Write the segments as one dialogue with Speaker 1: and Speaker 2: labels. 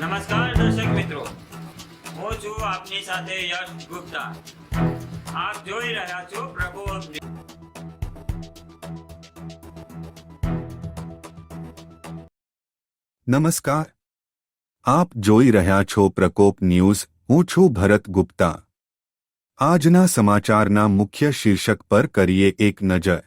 Speaker 1: નમસ્કાર દર્શક મિત્રો, હું છું આપની સાથે યશ ગુપ્તા। આપ જોઈ રહ્યા છો પ્રકોપ ન્યૂઝ।
Speaker 2: નમસ્કાર, આપ જોઈ રહ્યા છો પ્રકોપ ન્યૂઝ। હું છું ભરત ગુપ્તા। આજના સમાચારના મુખ્ય શીર્ષક પર કરીએ એક નજર।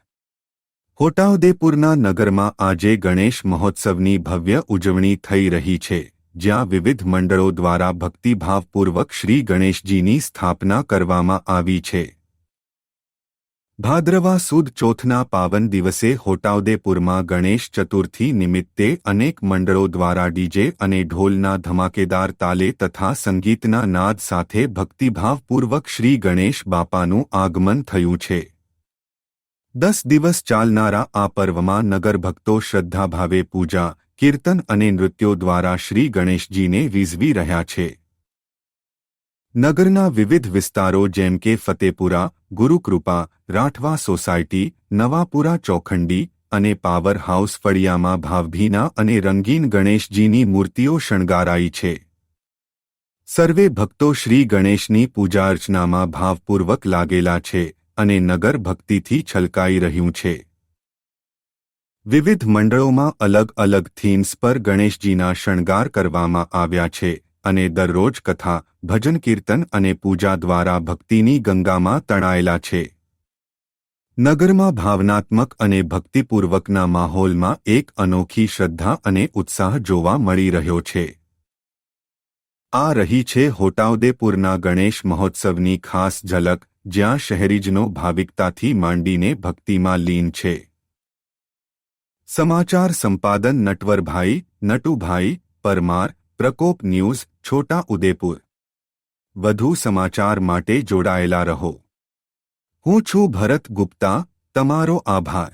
Speaker 2: છોટાઉદેપુરના નગરમાં આજે ગણેશ મહોત્સવની ભવ્ય ઉજવણી થઈ રહી છે, જ્યાં વિવિધ મંડળો દ્વારા ભક્તિભાવપૂર્વક શ્રી ગણેશજીની સ્થાપના કરવામાં આવી છે। ભાદ્રવા સુદ ચોથના પાવન દિવસે છોટાઉદેપુરમાં ગણેશ ચતુર્થી નિમિત્તે અનેક મંડળો દ્વારા ડીજે અને ઢોલના ધમાકેદાર તાલે તથા સંગીતના નાદ સાથે ભક્તિભાવપૂર્વક શ્રી ગણેશ બાપાનું આગમન થયું છે। 10 દિવસ ચાલનારા આ પર્વમાં નગરભક્તો શ્રદ્ધાભાવે પૂજા, કીર્તન અને નૃત્યો દ્વારા શ્રી ગણેશજીને રીઝવી રહ્યા છે। નગરના વિવિધ વિસ્તારો જેમ કે ફતેપુરા, ગુરુકૃપા, રાઠવા સોસાયટી, નવાપુરા ચોખંડી અને પાવર હાઉસ ફળિયામાં ભાવભીના અને રંગીન ગણેશજીની મૂર્તિઓ શણગારાઈ છે। સર્વે ભક્તો શ્રી ગણેશની પૂજા અર્ચનામાં ભાવપૂર્વક લાગેલા છે અને નગર ભક્તિથી છલકાઈ રહ્યું છે। વિવિધ મંડળોમાં અલગ અલગ થીમ્સ પર ગણેશજીના શણગાર કરવામાં આવ્યા છે અને દરરોજ કથા, ભજન કીર્તન અને પૂજા દ્વારા ભક્તિની ગંગામાં તણાયેલા છે। નગરમાં ભાવનાત્મક અને ભક્તિપૂર્વકના માહોલમાં એક અનોખી શ્રદ્ધા અને ઉત્સાહ જોવા મળી રહ્યો છે। આ રહી છે છોટાઉદેપુરના ગણેશ મહોત્સવની ખાસ ઝલક, જ્યાં શહેરીજનો ભાવિકતાથી માંડીને ભક્તિમાં લીન છે। સમાચાર સંપાદન નટવરભાઈ નટુભાઈ પરમાર, પ્રકોપ ન્યૂઝ, છોટા ઉદેપુર। વધુ સમાચાર માટે જોડાયેલા રહો। હું છું ભરત ગુપ્તા। તમારો આભાર।